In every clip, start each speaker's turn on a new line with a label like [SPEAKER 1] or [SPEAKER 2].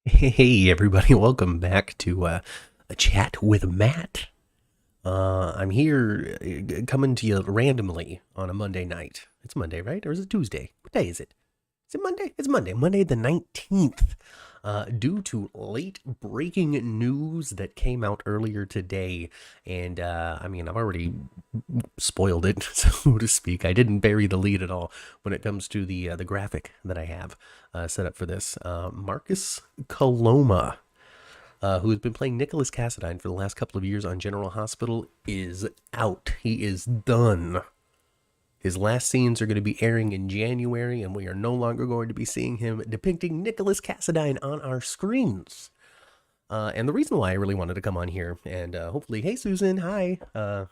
[SPEAKER 1] Hey everybody, welcome back to a chat with Matt. I'm here coming to you randomly on a Monday night. It's Monday, right? Or is it Tuesday? What day is it? Is it Monday? It's Monday. Monday the 19th. Due to late breaking news that came out earlier today. And I've already spoiled it, so to speak. I didn't bury the lead at all when it comes to the graphic that I have set up for this. Marcus Coloma, who has been playing Nikolas Cassadine for the last couple of years on General Hospital, is out. He is done. His last scenes are going to be airing in January, and we are no longer going to be seeing him depicting Nikolas Cassadine on our screens. And the reason why I really wanted to come on here, and hopefully, hey Susan, hi.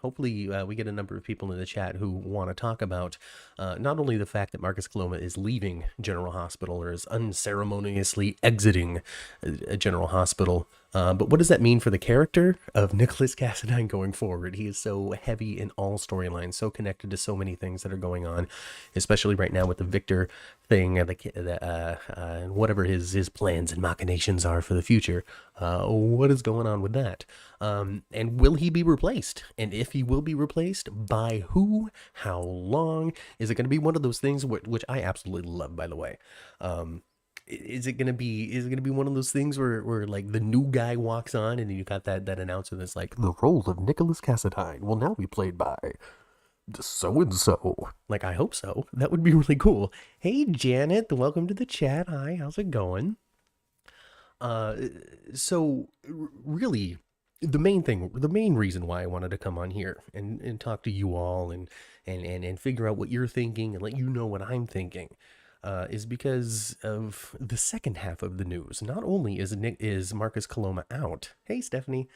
[SPEAKER 1] Hopefully, we get a number of people in the chat who want to talk about not only the fact that Marcus Coloma is leaving General Hospital or is unceremoniously exiting a General Hospital, but what does that mean for the character of Nikolas Cassadine going forward? He is so heavy in all storylines, so connected to so many things that are going on, especially right now with the Victor thing, and whatever his plans and machinations are for the future. What is going on with that? And will he be replaced? And if he will be replaced, by who? How long? Is it going to be one of those things which I absolutely love, by the way? Is it gonna be one of those things where like the new guy walks on and you got that announcer that's like, the role of Nicholas Cassadine will now be played by so and so. Like, I hope so. That would be really cool. Hey Janet, welcome to the chat. Hi, how's it going? Uh, so really, the main reason why I wanted to come on here and talk to you all and figure out what you're thinking and let you know what I'm thinking, is because of the second half of the news. Not only is Marcus Coloma out, hey Stephanie,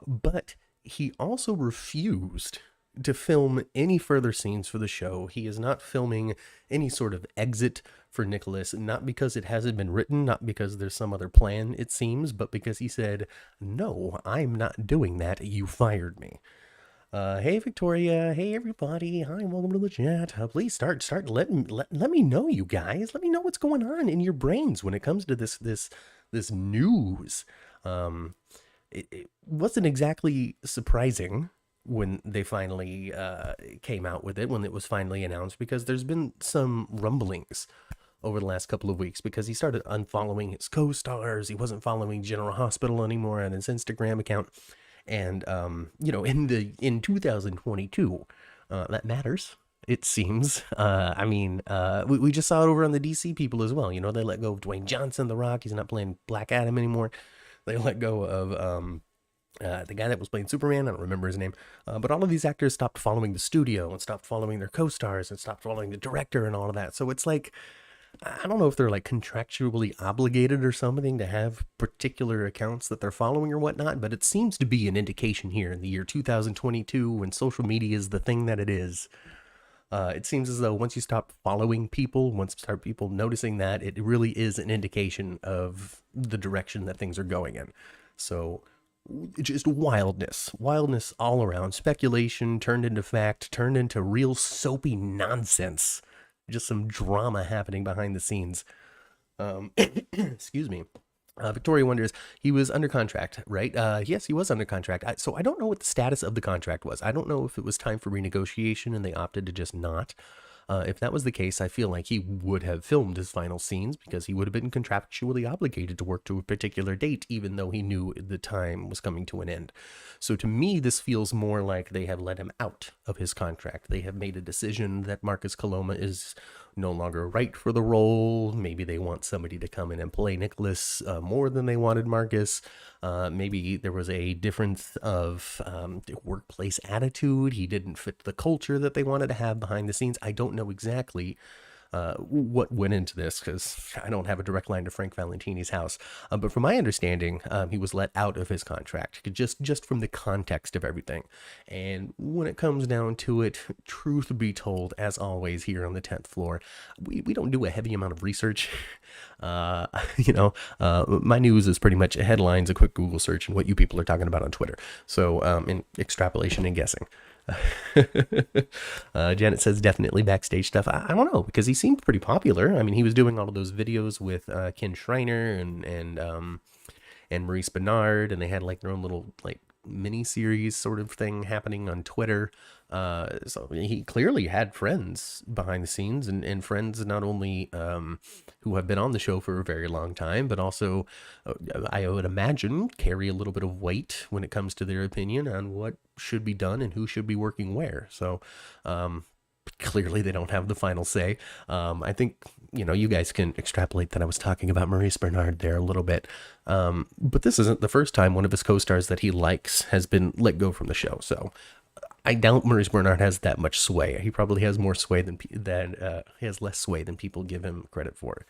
[SPEAKER 1] but he also refused to film any further scenes for the show. He is not filming any sort of exit for Nicholas, not because it hasn't been written, not because there's some other plan, it seems, but because he said, no, I'm not doing that. You fired me. Hey Victoria, hey everybody, hi, welcome to the chat. Please start let me know, you guys. Let me know what's going on in your brains when it comes to this news. It wasn't exactly surprising when they finally came out with it, when it was finally announced, because there's been some rumblings over the last couple of weeks, because he started unfollowing his co-stars. He wasn't following General Hospital anymore on his Instagram account. And in 2022, that matters, it seems. We just saw it over on the DC people as well. You know, they let go of Dwayne Johnson, The Rock. He's not playing Black Adam anymore. They let go of the guy that was playing Superman. I don't remember his name. But all of these actors stopped following the studio and stopped following their co-stars and stopped following the director and all of that. So it's like, I don't know if they're like contractually obligated or something to have particular accounts that they're following or whatnot, but it seems to be an indication here in the year 2022, when social media is the thing that it is. It seems as though once you stop following people, once you start people noticing that, it really is an indication of the direction that things are going in. So just wildness all around. Speculation turned into fact, turned into real soapy nonsense. Just some drama happening behind the scenes. Excuse me. Victoria wonders, he was under contract, right? Yes, he was under contract. So I don't know what the status of the contract was. I don't know if it was time for renegotiation and they opted to just not. If that was the case, I feel like he would have filmed his final scenes, because he would have been contractually obligated to work to a particular date, even though he knew the time was coming to an end. So to me, this feels more like they have let him out of his contract. They have made a decision that Marcus Coloma is no longer right for the role. Maybe they want somebody to come in and play Nicholas more than they wanted Marcus. Maybe there was a difference of workplace attitude. He didn't fit the culture that they wanted to have behind the scenes. I don't know exactly what went into this, because I don't have a direct line to Frank Valentini's house. But from my understanding, he was let out of his contract, just from the context of everything. And when it comes down to it, truth be told, as always here on the 10th floor, we don't do a heavy amount of research. My news is pretty much headlines, a quick Google search, and what you people are talking about on Twitter. So in extrapolation and guessing. Janet says definitely backstage stuff. I don't know, because he seemed pretty popular. I mean, he was doing all of those videos with Ken Schreiner and Maurice Bernard, and they had like their own little like mini series sort of thing happening on Twitter. So he clearly had friends behind the scenes, and friends not only who have been on the show for a very long time, but also I would imagine carry a little bit of weight when it comes to their opinion on what should be done and who should be working where. So clearly they don't have the final say. I think, you guys can extrapolate that I was talking about Maurice Bernard there a little bit. But this isn't the first time one of his co-stars that he likes has been let go from the show. So I doubt Maurice Bernard has that much sway. He probably has more sway he has less sway than people give him credit for.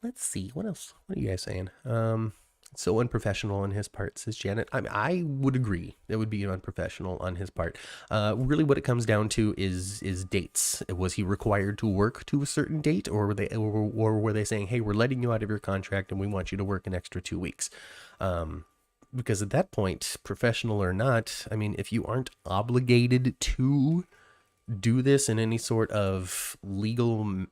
[SPEAKER 1] Let's see, what else? What are you guys saying? So unprofessional on his part, says Janet. I would agree. It would be unprofessional on his part. Really, what it comes down to is dates. Was he required to work to a certain date, or were they saying, "Hey, we're letting you out of your contract, and we want you to work an extra 2 weeks"? Because at that point, professional or not, I mean, if you aren't obligated to do this in any sort of legal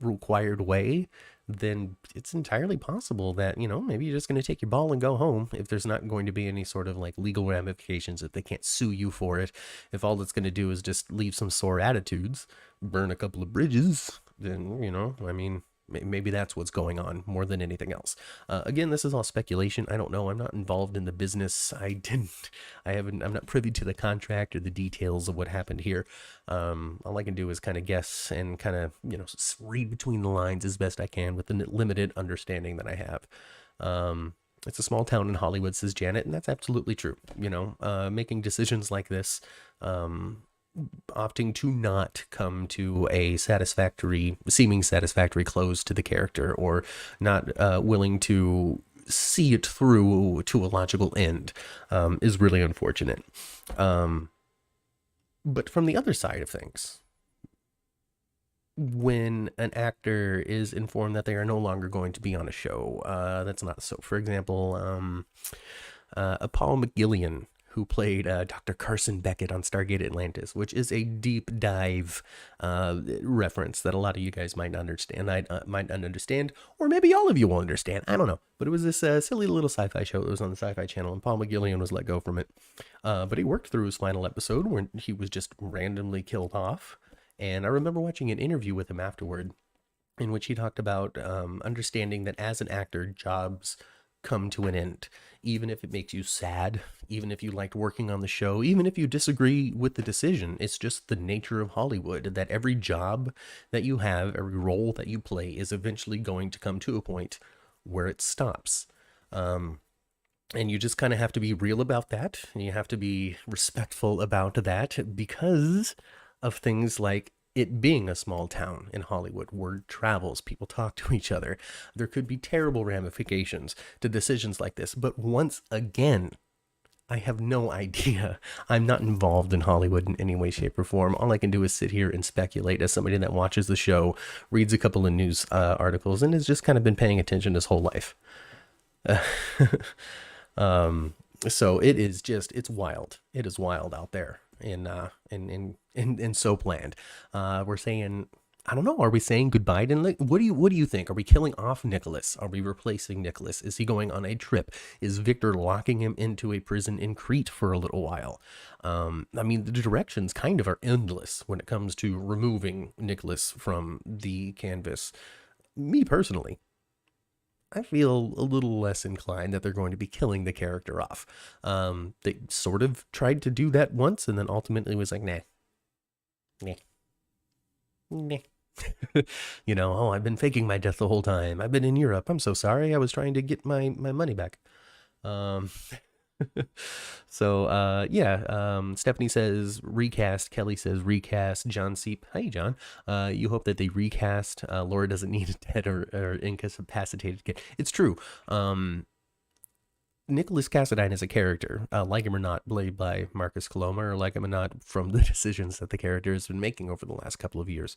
[SPEAKER 1] required way, then it's entirely possible that, maybe you're just going to take your ball and go home if there's not going to be any sort of like legal ramifications, if they can't sue you for it. If all it's going to do is just leave some sore attitudes, burn a couple of bridges, then, I mean, maybe that's what's going on more than anything else. Again, this is all speculation. I don't know. I'm not involved in the business. I'm not privy to the contract or the details of what happened here. All I can do is kind of guess and kind of, read between the lines as best I can with the limited understanding that I have. It's a small town in Hollywood, says Janet, and that's absolutely true. Making decisions like this, opting to not come to a seeming satisfactory close to the character, or not willing to see it through to a logical end, is really unfortunate. But from the other side of things, when an actor is informed that they are no longer going to be on a show, that's not so. For example, Paul McGillion, who played Dr. Carson Beckett on Stargate Atlantis, which is a deep dive reference that a lot of you guys might not understand, or maybe all of you will understand. I don't know. But it was this silly little sci-fi show that was on the Sci-Fi Channel, and Paul McGillion was let go from it. But he worked through his final episode where he was just randomly killed off. And I remember watching an interview with him afterward, in which he talked about understanding that as an actor, jobs come to an end, even if it makes you sad, even if you liked working on the show, even if you disagree with the decision. It's just the nature of Hollywood that every job that you have, every role that you play, is eventually going to come to a point where it stops. And you just kind of have to be real about that, and you have to be respectful about that, because of things like it being a small town in Hollywood. Word travels, people talk to each other. There could be terrible ramifications to decisions like this. But once again, I have no idea. I'm not involved in Hollywood in any way, shape, or form. All I can do is sit here and speculate as somebody that watches the show, reads a couple of news articles, and has just kind of been paying attention his whole life. So it's wild. It is wild out there. And so planned. We're saying, I don't know. Are we saying goodbye to what do you think? Are we killing off Nikolas? Are we replacing Nikolas? Is he going on a trip? Is Victor locking him into a prison in Crete for a little while? I mean, the directions kind of are endless when it comes to removing Nikolas from the canvas. Me personally, I feel a little less inclined that they're going to be killing the character off. They sort of tried to do that once, and then ultimately was like, nah. I've been faking my death the whole time. I've been in Europe. I'm so sorry. I was trying to get my money back. Stephanie says recast. Kelly says recast. John Seep, hey John, you hope that they recast. Laura doesn't need a dead or incapacitated kid. It's true. Nikolas Cassadine is a character, like him or not, played by Marcus Coloma, or like him or not from the decisions that the character has been making over the last couple of years,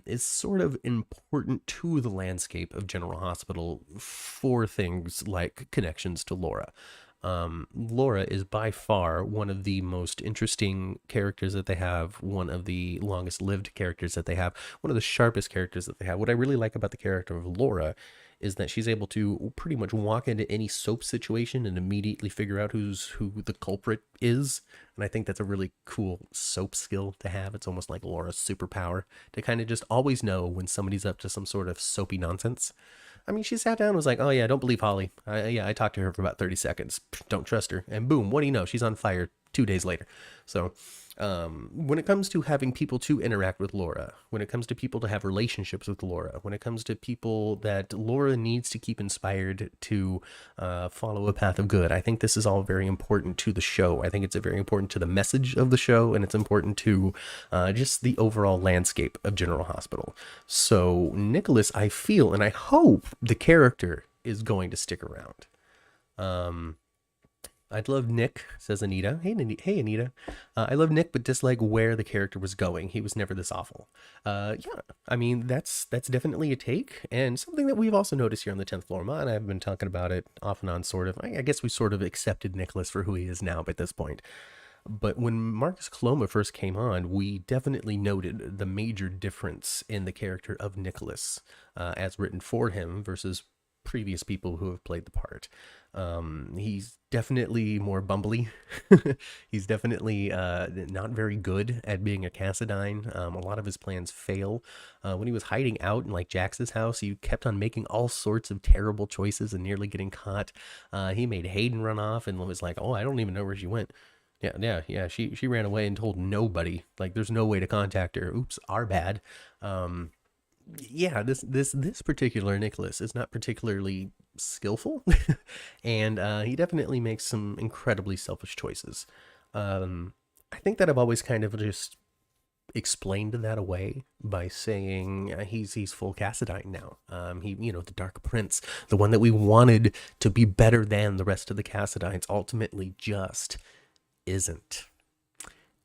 [SPEAKER 1] is sort of important to the landscape of General Hospital for things like connections to Laura. Laura is by far one of the most interesting characters that they have, one of the longest lived characters that they have, one of the sharpest characters that they have. What I really like about the character of Laura is that she's able to pretty much walk into any soap situation and immediately figure out who the culprit is. And I think that's a really cool soap skill to have. It's almost like Laura's superpower to kind of just always know when somebody's up to some sort of soapy nonsense. I mean, she sat down and was like, oh yeah, don't believe Holly. I talked to her for about 30 seconds. Don't trust her. And boom, what do you know? She's on fire 2 days later. So when it comes to having people to interact with Laura, when it comes to people to have relationships with Laura, when it comes to people that Laura needs to keep inspired to follow a path of good, I think this is all very important to the show. I think it's very important to the message of the show, and it's important to just the overall landscape of General Hospital. So Nikolas, I feel, and I hope the character is going to stick around. I'd love Nick, says Anita. Hey, Anita. I love Nick, but dislike where the character was going. He was never this awful. Yeah, I mean, that's definitely a take, and something that we've also noticed here on the 10th floor. Ma and I have been talking about it off and on, sort of. I guess we sort of accepted Nikolas for who he is now at this point. But when Marcus Coloma first came on, we definitely noted the major difference in the character of Nikolas as written for him versus previous people who have played the part. He's definitely more bumbly. He's definitely not very good at being a Cassadine. A lot of his plans fail. When he was hiding out in like Jax's house, he kept on making all sorts of terrible choices and nearly getting caught. He made Hayden run off and was like, oh, I don't even know where she went. Yeah. She ran away and told nobody. Like, there's no way to contact her. Oops, our bad. Yeah, this particular Nikolas is not particularly skillful, and he definitely makes some incredibly selfish choices. I think that I've always kind of just explained that away by saying he's full Cassadine now. The Dark Prince, the one that we wanted to be better than the rest of the Cassadines, ultimately just isn't.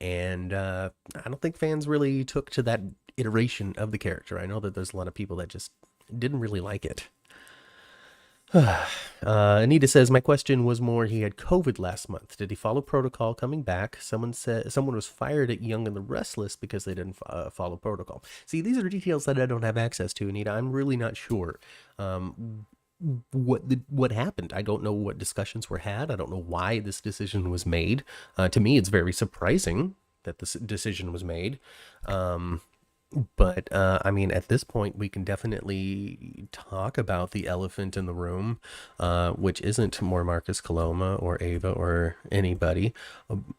[SPEAKER 1] And I don't think fans really took to that iteration of the character. I know that there's a lot of people that just didn't really like it. Anita says, my question was more, he had COVID last month. Did he follow protocol coming back? Someone said someone was fired at Young and the Restless because they didn't follow protocol. See, these are details that I don't have access to, Anita. I'm really not sure what happened. I don't know what discussions were had. I don't know why this decision was made. To me, it's very surprising that this decision was made. But I mean, at this point, we can definitely talk about the elephant in the room, which isn't more Marcus Coloma or Ava or anybody,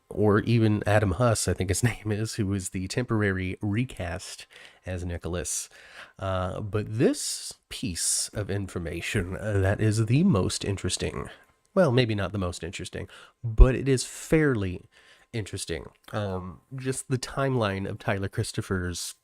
[SPEAKER 1] or even Adam Huss, I think his name is, who is the temporary recast as Nikolas. But this piece of information that is the most interesting, well, maybe not the most interesting, but it is fairly interesting. Just the timeline of Tyler Christopher's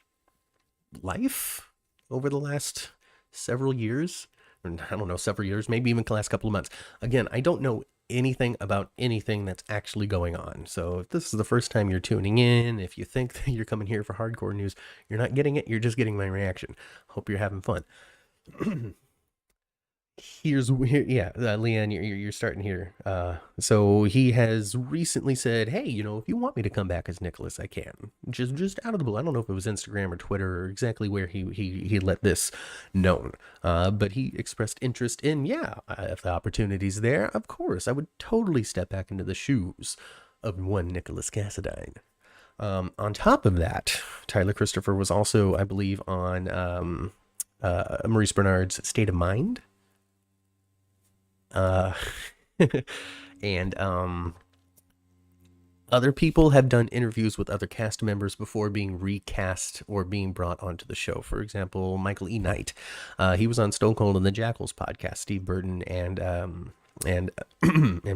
[SPEAKER 1] life over the last several years. I don't know, several years, maybe even the last couple of months. Again, I don't know anything about anything that's actually going on. So if this is the first time you're tuning in, if you think that you're coming here for hardcore news, you're not getting it. You're just getting my reaction. Hope you're having fun. Leanne, you're starting here. So he has recently said, hey, if you want me to come back as Nikolas, I can. Just out of the blue. I don't know if it was Instagram or Twitter or exactly where he let this known. But he expressed interest in, if the opportunity's there, of course, I would totally step back into the shoes of one Nikolas Cassadine. On top of that, Tyler Christopher was also, I believe, on Maurice Bernard's State of Mind. And other people have done interviews with other cast members before being recast or being brought onto the show. For example, Michael E. Knight, he was on Stone Cold and the Jackals podcast. Steve Burton and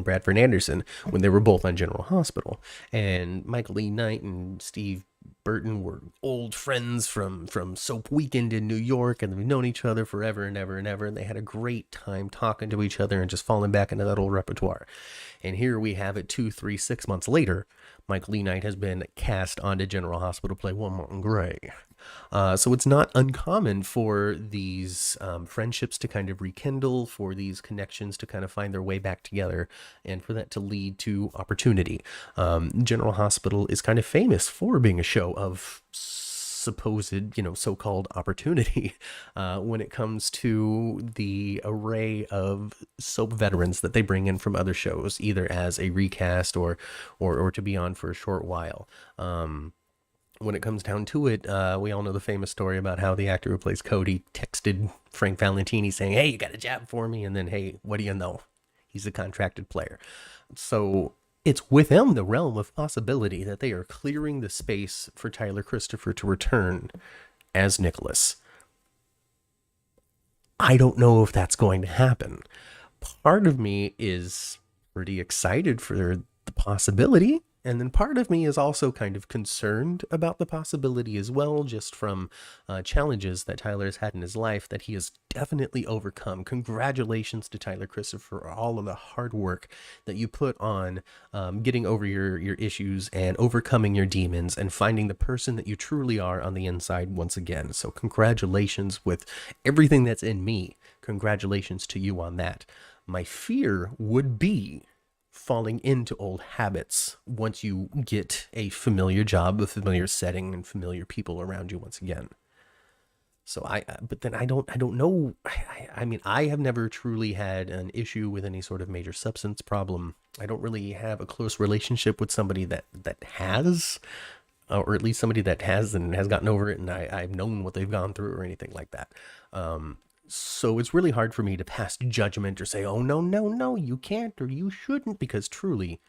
[SPEAKER 1] Bradford Anderson when they were both on General Hospital. And Michael E. Knight and Steve Burton were old friends from Soap Weekend in New York, and they've known each other forever and ever and ever, and they had a great time talking to each other and just falling back into that old repertoire. And here we have it 2, 3, 6 months later. Michael E. Knight has been cast onto General Hospital to play One Martin Gray. So it's not uncommon for these friendships to kind of rekindle, for these connections to kind of find their way back together, and for that to lead to opportunity. General Hospital is kind of famous for being a show of supposed, so-called opportunity when it comes to the array of soap veterans that they bring in from other shows, either as a recast or to be on for a short while. When it comes down to it, we all know the famous story about how the actor who plays Cody texted Frank Valentini saying, "Hey, you got a job for me?" And then, hey, what do you know? He's a contracted player. So it's within the realm of possibility that they are clearing the space for Tyler Christopher to return as Nikolas. I don't know if that's going to happen. Part of me is pretty excited for the possibility. And then part of me is also kind of concerned about the possibility as well, just from challenges that Tyler has had in his life that he has definitely overcome. Congratulations to Tyler Christopher for all of the hard work that you put on getting over your issues and overcoming your demons and finding the person that you truly are on the inside once again. So congratulations with everything that's in me. Congratulations to you on that. My fear would be falling into old habits once you get a familiar job, a familiar setting, and familiar people around you once again. So but then I don't know. I mean, I have never truly had an issue with any sort of major substance problem. I don't really have a close relationship with somebody that has, or at least somebody that has and has gotten over it, and I've known what they've gone through or anything like that. So it's really hard for me to pass judgment or say, oh, no, you can't or you shouldn't, because truly,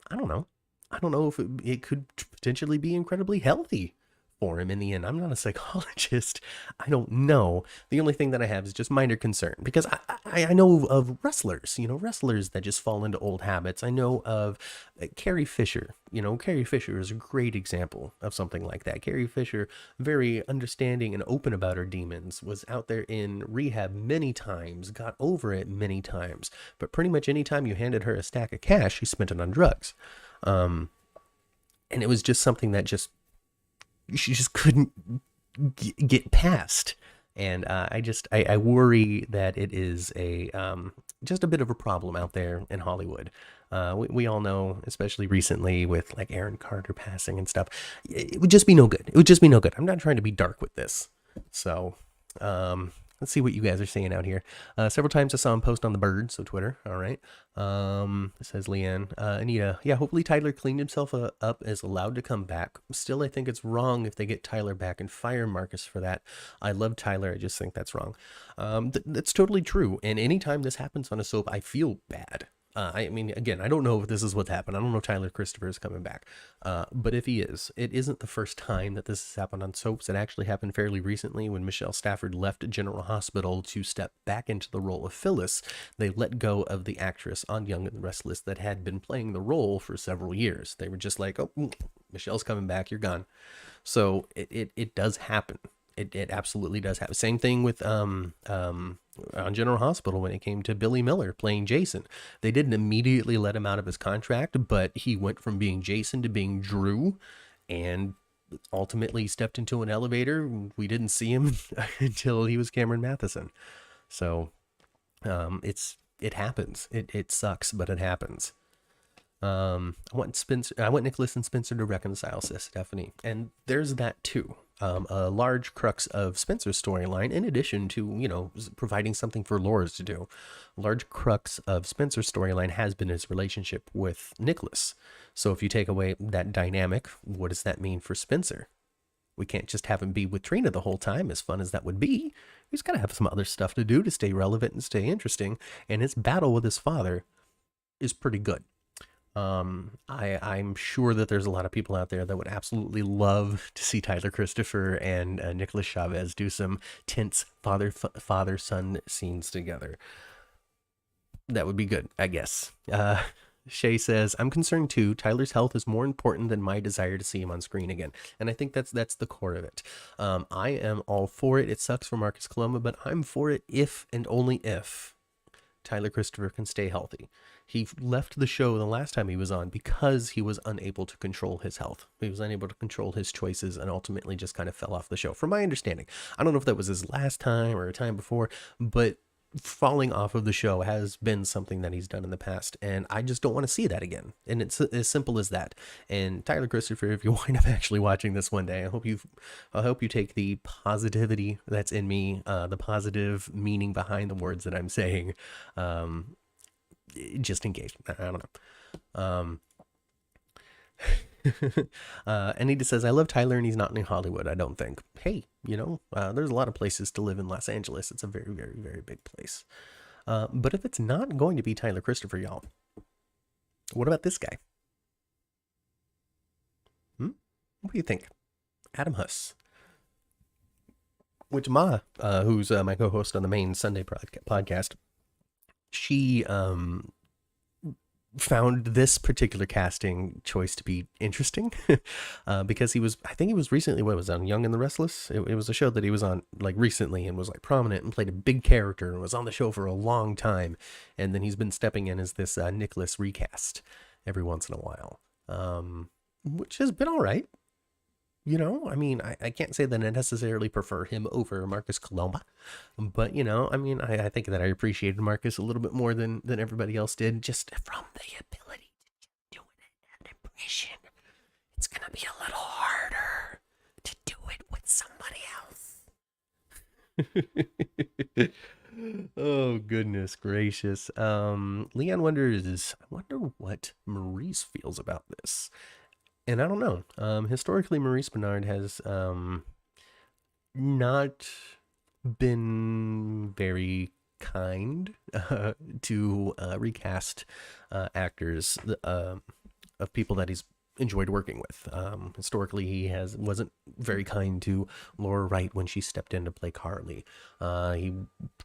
[SPEAKER 1] I don't know. I don't know if it could potentially be incredibly healthy for him in the end. I'm not a psychologist. I don't know. The only thing that I have is just minor concern, because I know of wrestlers, wrestlers that just fall into old habits. I know of Carrie Fisher. Carrie Fisher is a great example of something like that. Carrie Fisher, very understanding and open about her demons, was out there in rehab many times, got over it many times, but pretty much any time you handed her a stack of cash, she spent it on drugs. And it was just something that she just couldn't get past. And I worry that it is just a bit of a problem out there in Hollywood. We all know, especially recently with like Aaron Carter passing and stuff, it would just be no good. It would just be no good. I'm not trying to be dark with this. So, let's see what you guys are saying out here. Several times I saw him post on the Bird, so Twitter. All right. Says Leanne. Anita. Yeah, hopefully Tyler cleaned himself up, is allowed to come back. Still, I think it's wrong if they get Tyler back and fire Marcus for that. I love Tyler. I just think that's wrong. That's totally true. And anytime this happens on a soap, I feel bad. I mean, again, I don't know if this is what's happened. I don't know if Tyler Christopher is coming back. But if he is, it isn't the first time that this has happened on soaps. It actually happened fairly recently when Michelle Stafford left General Hospital to step back into the role of Phyllis. They let go of the actress on Young and the Restless that had been playing the role for several years. They were just like, oh, Michelle's coming back, you're gone. So it does happen. It absolutely does happen. Same thing with on General Hospital when it came to Billy Miller playing Jason. They didn't immediately let him out of his contract, but he went from being Jason to being Drew, and ultimately stepped into an elevator. We didn't see him until he was Cameron Matheson. So it happens. It sucks, but it happens. I want Nikolas and Spencer to reconcile, says Stephanie, and there's that too. A large crux of Spencer's storyline, in addition to, providing something for Laura's to do, a large crux of Spencer's storyline has been his relationship with Nikolas. So if you take away that dynamic, what does that mean for Spencer? We can't just have him be with Trina the whole time, as fun as that would be. He's got to have some other stuff to do to stay relevant and stay interesting, and his battle with his father is pretty good. I'm sure that there's a lot of people out there that would absolutely love to see Tyler Christopher and Nicholas Chavez do some tense father-son scenes together. That would be good, I guess. Shay says, I'm concerned too. Tyler's health is more important than my desire to see him on screen again. And I think that's the core of it. I am all for it. It sucks for Marcus Coloma, but I'm for it if and only if Tyler Christopher can stay healthy. He left the show the last time he was on because he was unable to control his health. He was unable to control his choices and ultimately just kind of fell off the show, from my understanding. I don't know if that was his last time or a time before, but falling off of the show has been something that he's done in the past, and I just don't want to see that again. And it's as simple as that. And Tyler Christopher, if you wind up actually watching this one day, I hope you take the positivity that's in me, the positive meaning behind the words that I'm saying, just in case. I don't know. And he just says, I love Tyler and he's not in Hollywood, I don't think. Hey, there's a lot of places to live in Los Angeles. It's a very, very, very big place. But if it's not going to be Tyler Christopher, y'all, what about this guy? What do you think? Adam Huss. Which who's my co-host on the main Sunday podcast, she found this particular casting choice to be interesting because I think he was recently, what was on Young and the Restless? It was a show that he was on like recently and was like prominent and played a big character and was on the show for a long time. And then he's been stepping in as this Nikolas recast every once in a while, which has been all right. I can't say that I necessarily prefer him over Marcus Coloma, but, I think that I appreciated Marcus a little bit more than everybody else did, just from the ability to do an impression. It's going to be a little harder to do it with somebody else. Oh, goodness gracious. Leon wonders, I wonder what Maurice feels about this. And I don't know. Historically, Maurice Benard has not been very kind to recast actors of people that he's enjoyed working with. Historically, he wasn't very kind to Laura Wright when she stepped in to play Carly. He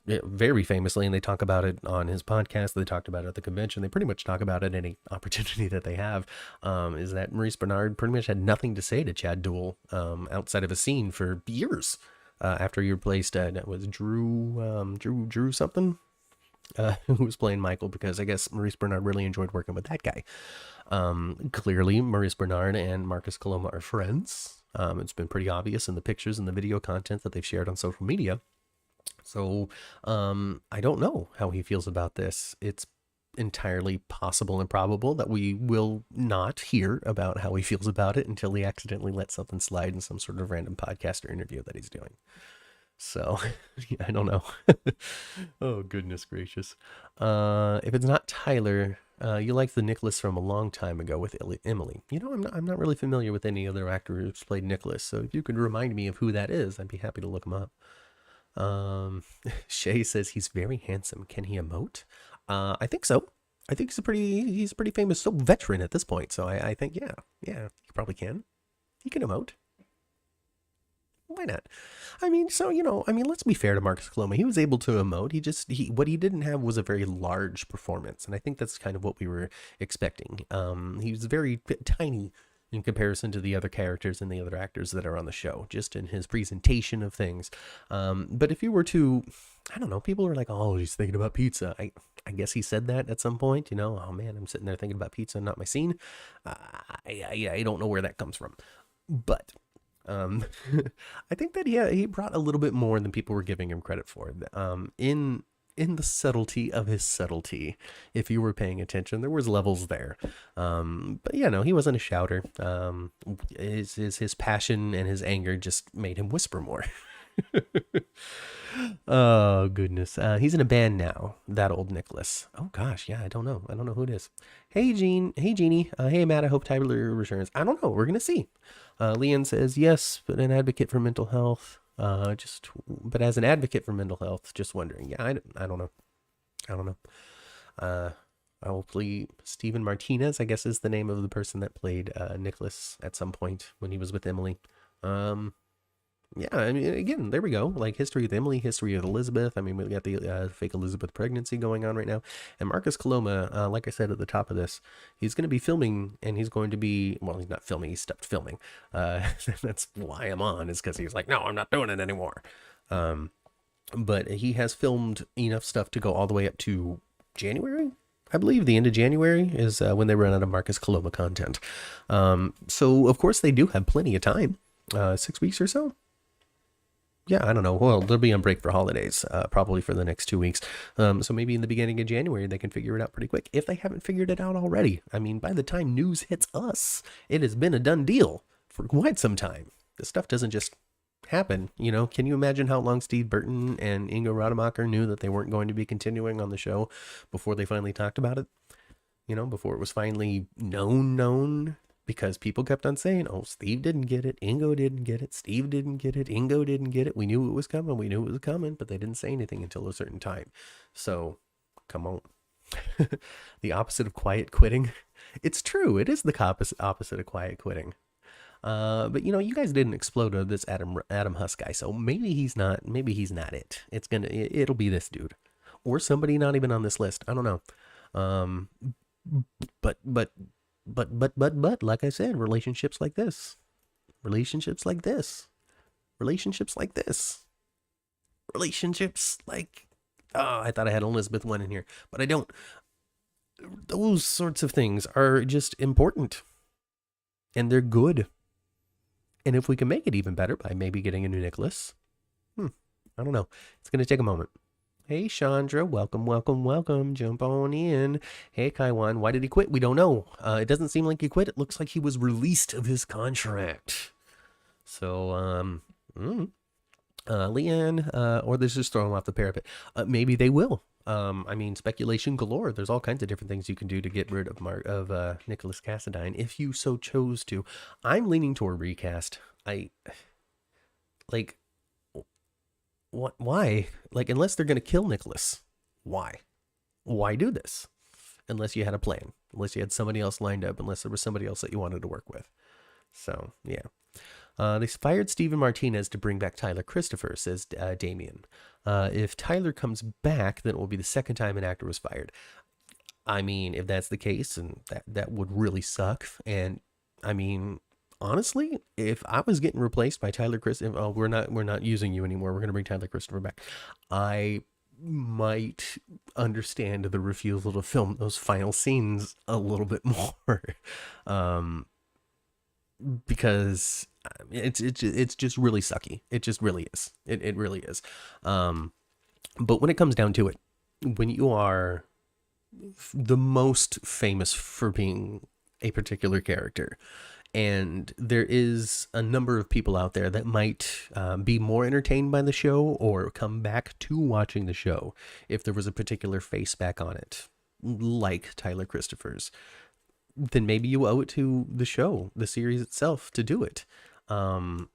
[SPEAKER 1] very famously, and they talk about it on his podcast, they talked about it at the convention, they pretty much talk about it any opportunity that they have, is that Maurice Benard pretty much had nothing to say to Chad Duell outside of a scene for years after he replaced that was Drew something, who was playing Michael, because I guess Maurice Benard really enjoyed working with that guy. Clearly, Maurice Benard and Marcus Coloma are friends. It's been pretty obvious in the pictures and the video content that they've shared on social media. So I don't know how he feels about this. It's entirely possible and probable that we will not hear about how he feels about it until he accidentally lets something slide in some sort of random podcast or interview that he's doing. So, yeah, I don't know. Oh, goodness gracious. If it's not Tyler, you like the Nikolas from a long time ago with Emily. I'm not really familiar with any other actor who's played Nikolas, so if you could remind me of who that is, I'd be happy to look him up. Shay says he's very handsome. Can he emote? I think so. I think he's a pretty famous veteran at this point, so I think, yeah, he probably can. He can emote. Why not? Let's be fair to Marcus Coloma. He was able to emote. What he didn't have was a very large performance. And I think that's kind of what we were expecting. He was very tiny in comparison to the other characters and the other actors that are on the show, just in his presentation of things. But if you were to, I don't know, people are like, oh, he's thinking about pizza. I guess he said that at some point, oh man, I'm sitting there thinking about pizza, not my scene. I don't know where that comes from. But I think that he brought a little bit more than people were giving him credit for. In the subtlety of his subtlety, if you were paying attention, there was levels there. But he wasn't a shouter. His passion and his anger just made him whisper more. Oh goodness. He's in a band now, that old Nikolas. Oh gosh, yeah, I don't know who it is. Hey Jeannie. Hey Matt, I hope Tyler returns. I don't know, we're gonna see. Leon says yes, but an advocate for mental health. But as an advocate for mental health, just wondering. Yeah, I don't know. Hopefully Steven Martinez, I guess, is the name of the person that played Nikolas at some point when he was with Emily. Yeah, again, there we go. Like, history of Emily, history of Elizabeth. We got the fake Elizabeth pregnancy going on right now. And Marcus Coloma, like I said at the top of this, he's going to be filming, and he's going to be, well, he's not filming, he stopped filming. That's why I'm on, is because he's like, no, I'm not doing it anymore. But he has filmed enough stuff to go all the way up to January. I believe the end of January is when they run out of Marcus Coloma content. So, of course, they do have plenty of time. 6 weeks or so. Yeah, I don't know. Well, they'll be on break for holidays, probably for the next 2 weeks. So maybe in the beginning of January, they can figure it out pretty quick. If they haven't figured it out already. I mean, by the time news hits us, it has been a done deal for quite some time. This stuff doesn't just happen. You know, can you imagine how long Steve Burton and Ingo Rademacher knew that they weren't going to be continuing on the show before they finally talked about it? You know, before it was finally known, because people kept on saying, oh, Steve didn't get it, Ingo didn't get it, Steve didn't get it, Ingo didn't get it. We knew it was coming, but they didn't say anything until a certain time. So, come on. The opposite of quiet quitting. It's true. It is the opposite of quiet quitting. But you know, you guys didn't explode on this Adam Huss guy, so maybe he's not it. It'll be this dude. Or somebody not even on this list. I don't know. But like I said, relationships like this, oh, I thought I had Elizabeth one in here, but I don't. Those sorts of things are just important, and they're good. And if we can make it even better by maybe getting a new Nikolas, I don't know. It's going to take a moment. Hey, Chandra, welcome. Jump on in. Hey, Kaiwan, why did he quit? We don't know. It doesn't seem like he quit. It looks like he was released of his contract. So, Leanne, or this is just throwing him off the parapet. Maybe they will. I mean, speculation galore. There's all kinds of different things you can do to get rid of Nikolas Cassadine if you so chose to. I'm leaning toward recast. What? Why? Like, unless they're going to kill Nikolas, why? Why do this? Unless you had a plan, unless you had somebody else lined up, unless there was somebody else that you wanted to work with. So, yeah. They fired Steven Martinez to bring back Tyler Christopher, says Damien. If Tyler comes back, then it will be the second time an actor was fired. I mean, if that's the case, and that would really suck. And I mean, honestly, if I was getting replaced by Tyler Christopher, we're not using you anymore, we're going to bring Tyler Christopher back, I might understand the refusal to film those final scenes a little bit more. Because it's just really sucky. It just really is. It really is. But when it comes down to it, when you are the most famous for being a particular character, and there is a number of people out there that might be more entertained by the show or come back to watching the show if there was a particular face back on it, like Tyler Christopher's, then maybe you owe it to the show, the series itself, to do it. So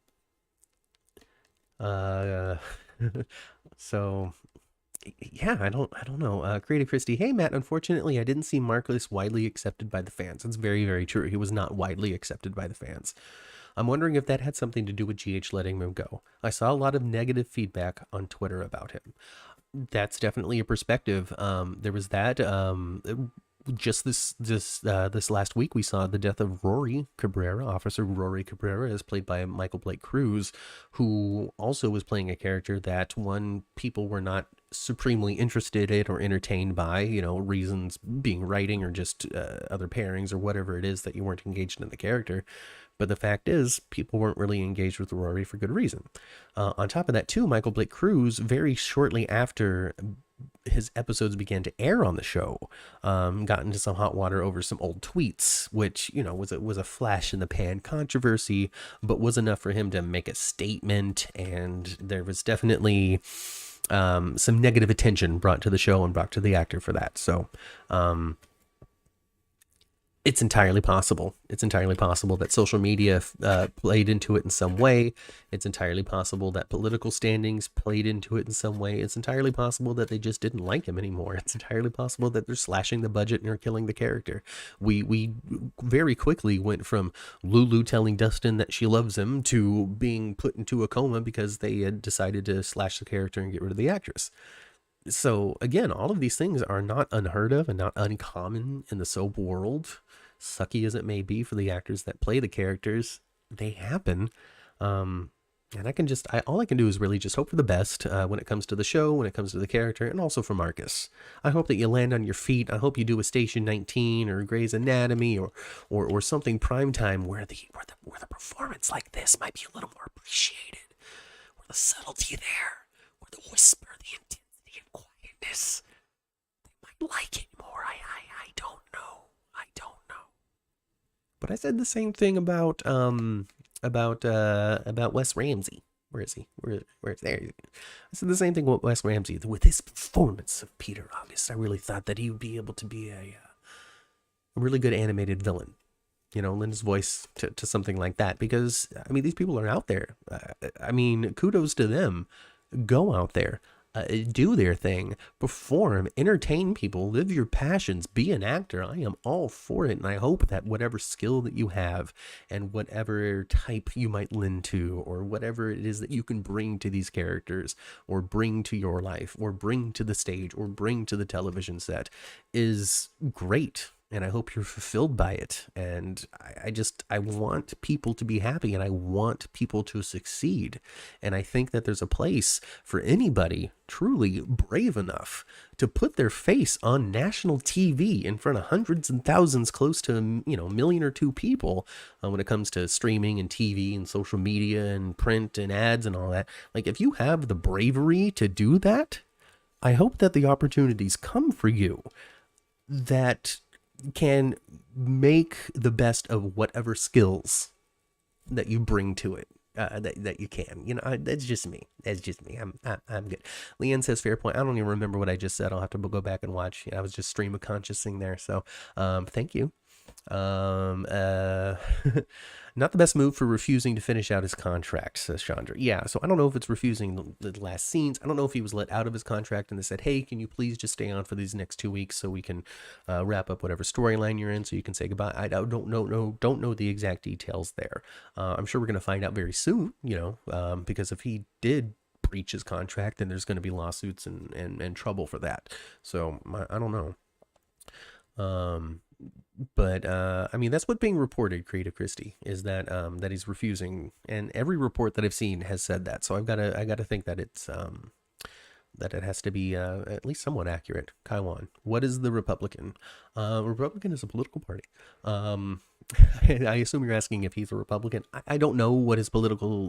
[SPEAKER 1] yeah, I don't know. Creative Christie, hey Matt, unfortunately I didn't see Marcus widely accepted by the fans. It's very, very true. He was not widely accepted by the fans. I'm wondering if that had something to do with GH letting him go. I saw a lot of negative feedback on Twitter about him. That's definitely a perspective. There was that. Just this last week, we saw the death of Rory Cabrera. Officer Rory Cabrera is played by Michael Blake Cruz, who also was playing a character that people were not supremely interested in or entertained by, you know, reasons being writing or just other pairings or whatever it is that you weren't engaged in the character. But the fact is, people weren't really engaged with Rory for good reason. On top of that, too, Michael Blake Cruz, very shortly after his episodes began to air on the show, got into some hot water over some old tweets, which, you know, was a flash in the pan controversy, but was enough for him to make a statement. And there was definitely some negative attention brought to the show and brought to the actor for that. So it's entirely possible. It's entirely possible that social media played into it in some way. It's entirely possible that political standings played into it in some way. It's entirely possible that they just didn't like him anymore. It's entirely possible that they're slashing the budget and are killing the character. We very quickly went from Lulu telling Dustin that she loves him to being put into a coma because they had decided to slash the character and get rid of the actress. So again, all of these things are not unheard of and not uncommon in the soap world. Sucky as it may be for the actors that play the characters, they happen. And And all I can do is really just hope for the best when it comes to the show, when it comes to the character, and also for Marcus. I hope that you land on your feet. I hope you do a Station 19 or Grey's Anatomy or something primetime where the performance like this might be a little more appreciated, where the subtlety there, where the whisper, the intensity and quietness, they might like it more. I don't know. I don't know. But I said the same thing about Wes Ramsey. Where is he? Where's there? I said the same thing with Wes Ramsey. With his performance of Peter August, I really thought that he would be able to be a really good animated villain. You know, lend his voice to something like that. Because, I mean, these people are out there. I mean, kudos to them. Go out there. Do their thing, perform, entertain people, live your passions, be an actor. I am all for it. And I hope that whatever skill that you have and whatever type you might lend to, or whatever it is that you can bring to these characters or bring to your life or bring to the stage or bring to the television set is great. And I hope you're fulfilled by it. And I want people to be happy, and I want people to succeed. And I think that there's a place for anybody truly brave enough to put their face on national TV in front of hundreds and thousands, close to, a million or two people when it comes to streaming and TV and social media and print and ads and all that. Like, if you have the bravery to do that, I hope that the opportunities come for you that can make the best of whatever skills that you bring to it, that you can. That's just me. I'm good. Leanne says, fair point. I don't even remember what I just said. I'll have to go back and watch. I was just stream of consciousing there. So thank you. Not the best move for refusing to finish out his contract, says Chandra. Yeah, so I don't know if it's refusing the last scenes. I don't know if he was let out of his contract and they said, hey, can you please just stay on for these next 2 weeks so we can wrap up whatever storyline you're in so you can say goodbye. I don't know the exact details there. I'm sure we're going to find out very soon, because if he did breach his contract, then there's going to be lawsuits and trouble for that. So I don't know. But I mean, that's what's being reported, Creative Christie, is that that he's refusing, and every report that I've seen has said that. So I gotta think that it's that it has to be at least somewhat accurate. Kaiwan, what is the Republican? Republican is a political party. I assume you're asking if he's a Republican. I don't know what his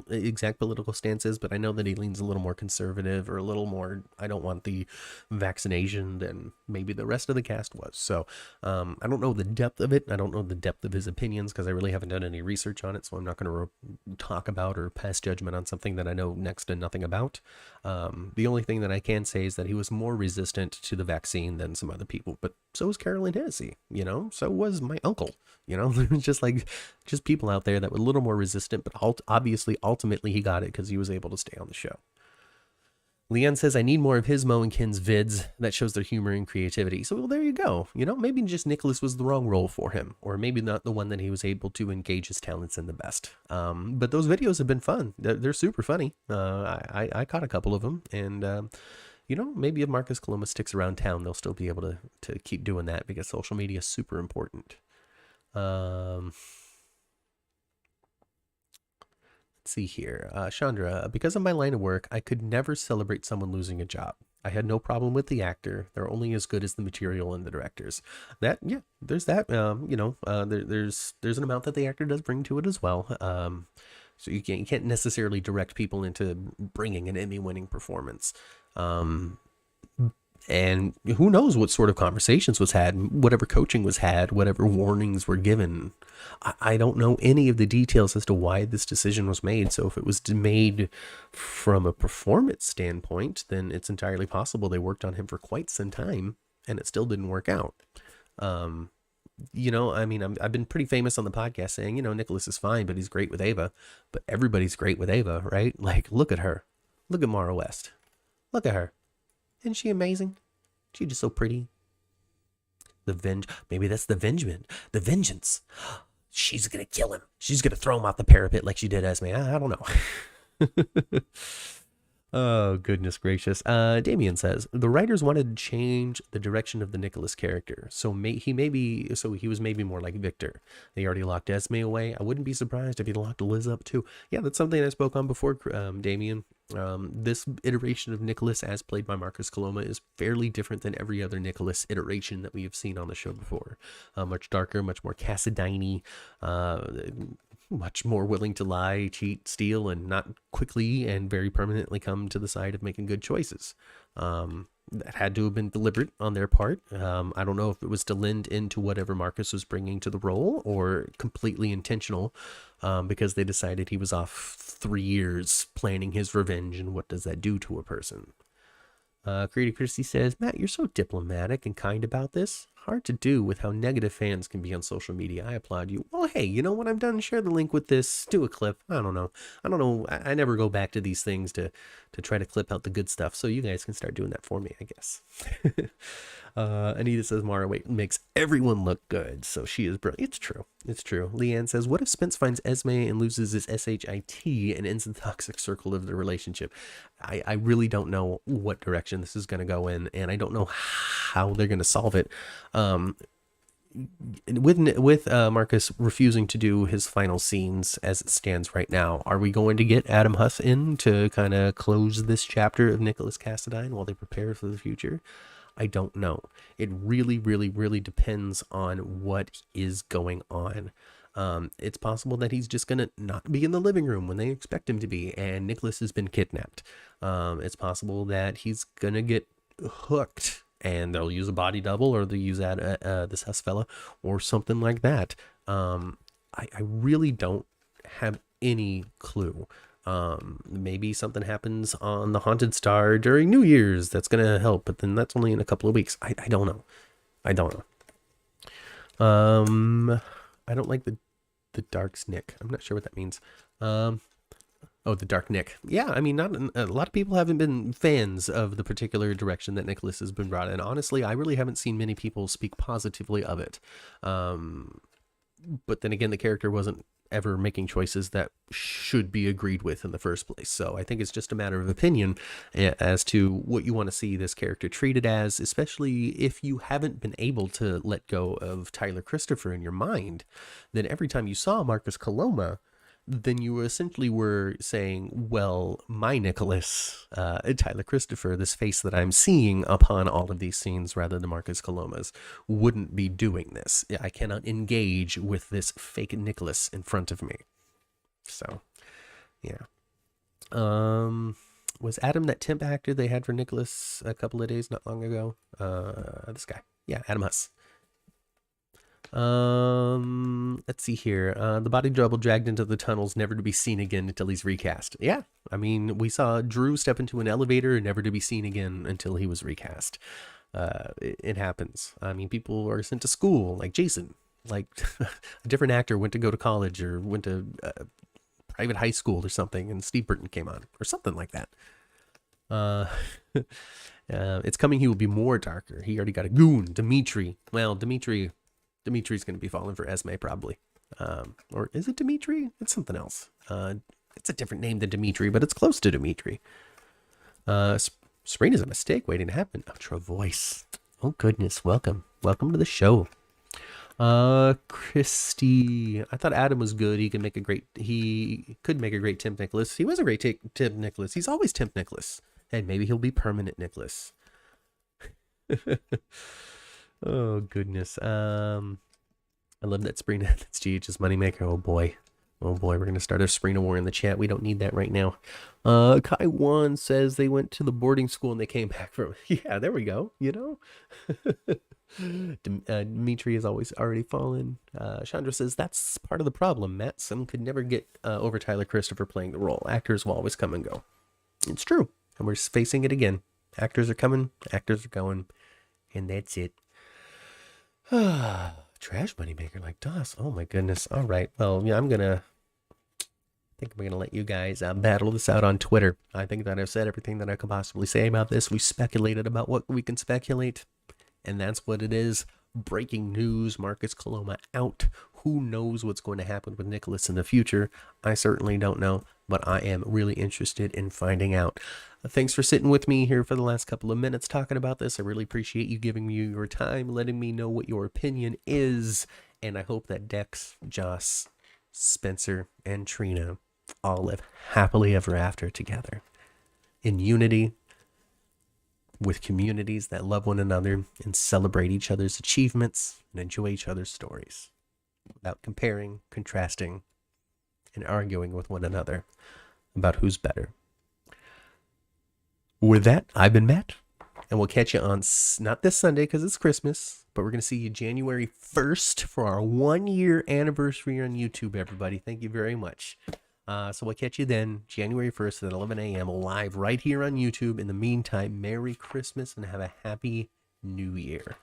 [SPEAKER 1] exact political stance is, but I know that he leans a little more conservative, or a little more, I don't want the vaccination, than maybe the rest of the cast was. So I don't know the depth of it. I don't know the depth of his opinions because I really haven't done any research on it. So I'm not going to talk about or pass judgment on something that I know next to nothing about. The only thing that I can say is that he was more resistant to the vaccine than some other people, but so was Carolyn Hennessy, so was my uncle, just people out there that were a little more resistant, but obviously, ultimately he got it because he was able to stay on the show. Leanne says, I need more of his Mo and Ken's vids that shows their humor and creativity. So, well, there you go. Maybe just Nikolas was the wrong role for him, or maybe not the one that he was able to engage his talents in the best. But those videos have been fun. They're super funny. I caught a couple of them, and maybe if Marcus Coloma sticks around town, they'll still be able to keep doing that, because social media is super important. Let's see here. Chandra, because of my line of work, I could never celebrate someone losing a job. I had no problem with the actor. They're only as good as the material and the directors. There's that. There's an amount that the actor does bring to it as well. So you can't necessarily direct people into bringing an Emmy-winning performance. And who knows what sort of conversations was had, whatever coaching was had, whatever warnings were given. I don't know any of the details as to why this decision was made. So if it was made from a performance standpoint, then it's entirely possible they worked on him for quite some time and it still didn't work out. I've been pretty famous on the podcast saying, Nikolas is fine, but he's great with Ava. But everybody's great with Ava, right? Like, look at her. Look at Mara West. Look at her. Isn't she amazing? She's just so pretty. Maybe that's the vengeance. She's gonna kill him. She's gonna throw him off the parapet like she did Esme. I don't know. Oh, goodness gracious. Damien says the writers wanted to change the direction of the Nikolas character, so he was maybe more like Victor. They already locked Esme away. I wouldn't be surprised if he locked Liz up too. Yeah, that's something I spoke on before, Damien. This iteration of Nikolas, as played by Marcus Coloma, is fairly different than every other Nikolas iteration that we have seen on the show before. Much darker, much more Cassadine, much more willing to lie, cheat, steal, and not quickly and very permanently come to the side of making good choices. That had to have been deliberate on their part. I don't know if it was to lend into whatever Marcus was bringing to the role or completely intentional, because they decided he was off 3 years planning his revenge, and what does that do to a person? Creative Christie says, Matt, you're so diplomatic and kind about this. Hard to do with how negative fans can be on social media. I applaud you. Well, hey, you know what I'm done? Share the link with this. Do a clip. I don't know. I never go back to these things to try to clip out the good stuff. So you guys can start doing that for me, I guess. Anita says, Mara makes everyone look good. So she is brilliant. It's true. It's true. Leanne says, what if Spence finds Esme and loses his SHIT and ends the toxic circle of the relationship? I really don't know what direction this is going to go in, and I don't know how they're going to solve it. With Marcus refusing to do his final scenes as it stands right now, are we going to get Adam Huss in to kind of close this chapter of Nikolas Cassadine while they prepare for the future? I don't know. It really, really, really depends on what is going on. It's possible that he's just going to not be in the living room when they expect him to be, and Nikolas has been kidnapped. It's possible that he's going to get hooked, and they'll use a body double, or they'll use this Huss fella, or something like that. I really don't have any clue. Maybe something happens on the Haunted Star during New Year's that's going to help, but then that's only in a couple of weeks. I don't know. I don't know. I don't like the Dark Nick. I'm not sure what that means. Oh, the Dark Nick. Yeah, I mean, a lot of people haven't been fans of the particular direction that Nikolas has been brought in. Honestly, I really haven't seen many people speak positively of it. But then again, the character wasn't ever making choices that should be agreed with in the first place. So I think it's just a matter of opinion as to what you want to see this character treated as, especially if you haven't been able to let go of Tyler Christopher in your mind. Then every time you saw Marcus Coloma, then you essentially were saying, well, my Nikolas, Tyler Christopher, this face that I'm seeing upon all of these scenes rather than Marcus Coloma's, wouldn't be doing this. I cannot engage with this fake Nikolas in front of me. So, yeah. Was Adam that temp actor they had for Nikolas a couple of days not long ago? This guy. Yeah, Adam Huss. Let's see here. The body double dragged into the tunnels, never to be seen again until he's recast. Yeah, I mean, we saw Drew step into an elevator, never to be seen again until he was recast. It happens. I mean, people are sent to school, like Jason. Like a different actor went to go to college or went to private high school or something, and Steve Burton came on, or something like that. It's coming. He will be more darker. He already got a goon, Dimitri. Well, Dimitri's going to be falling for Esme, probably. Or is it Dimitri? It's something else. It's a different name than Dimitri, but it's close to Dimitri. Spring is a mistake waiting to happen. Ultra voice. Oh, goodness. Welcome. Welcome to the show. Christy. I thought Adam was good. He could make a great Temp Nikolas. He was a great Temp Nikolas. He's always Temp Nikolas. And maybe he'll be permanent Nikolas. Oh, goodness. I love that Sabrina. That's GH's moneymaker. Oh, boy. Oh, boy. We're going to start a Sabrina war in the chat. We don't need that right now. Kai Wan says they went to the boarding school and they came back from... Yeah, there we go. You know? Dimitri has already fallen. Chandra says that's part of the problem, Matt. Some could never get over Tyler Christopher playing the role. Actors will always come and go. It's true. And we're facing it again. Actors are coming. Actors are going. And that's it. Trash moneymaker like DOS. Oh my goodness. All right. Well, yeah, I think we're gonna let you guys battle this out on Twitter. I think that I've said everything that I could possibly say about this. We speculated about what we can speculate, and that's what it is. Breaking news: Marcus Coloma out. Who knows what's going to happen with Nikolas in the future? I certainly don't know, but I am really interested in finding out. Thanks for sitting with me here for the last couple of minutes talking about this. I really appreciate you giving me your time, letting me know what your opinion is. And I hope that Dex, Joss, Spencer, and Trina all live happily ever after together in unity with communities that love one another and celebrate each other's achievements and enjoy each other's stories without comparing, contrasting, and arguing with one another about who's better. With that, I've been Matt, and we'll catch you on, not this Sunday because it's Christmas, but we're going to see you January 1st for our 1-year anniversary on YouTube, everybody. Thank you very much. So we'll catch you then, January 1st at 11 a.m. live right here on YouTube. In the meantime, Merry Christmas and have a Happy New Year.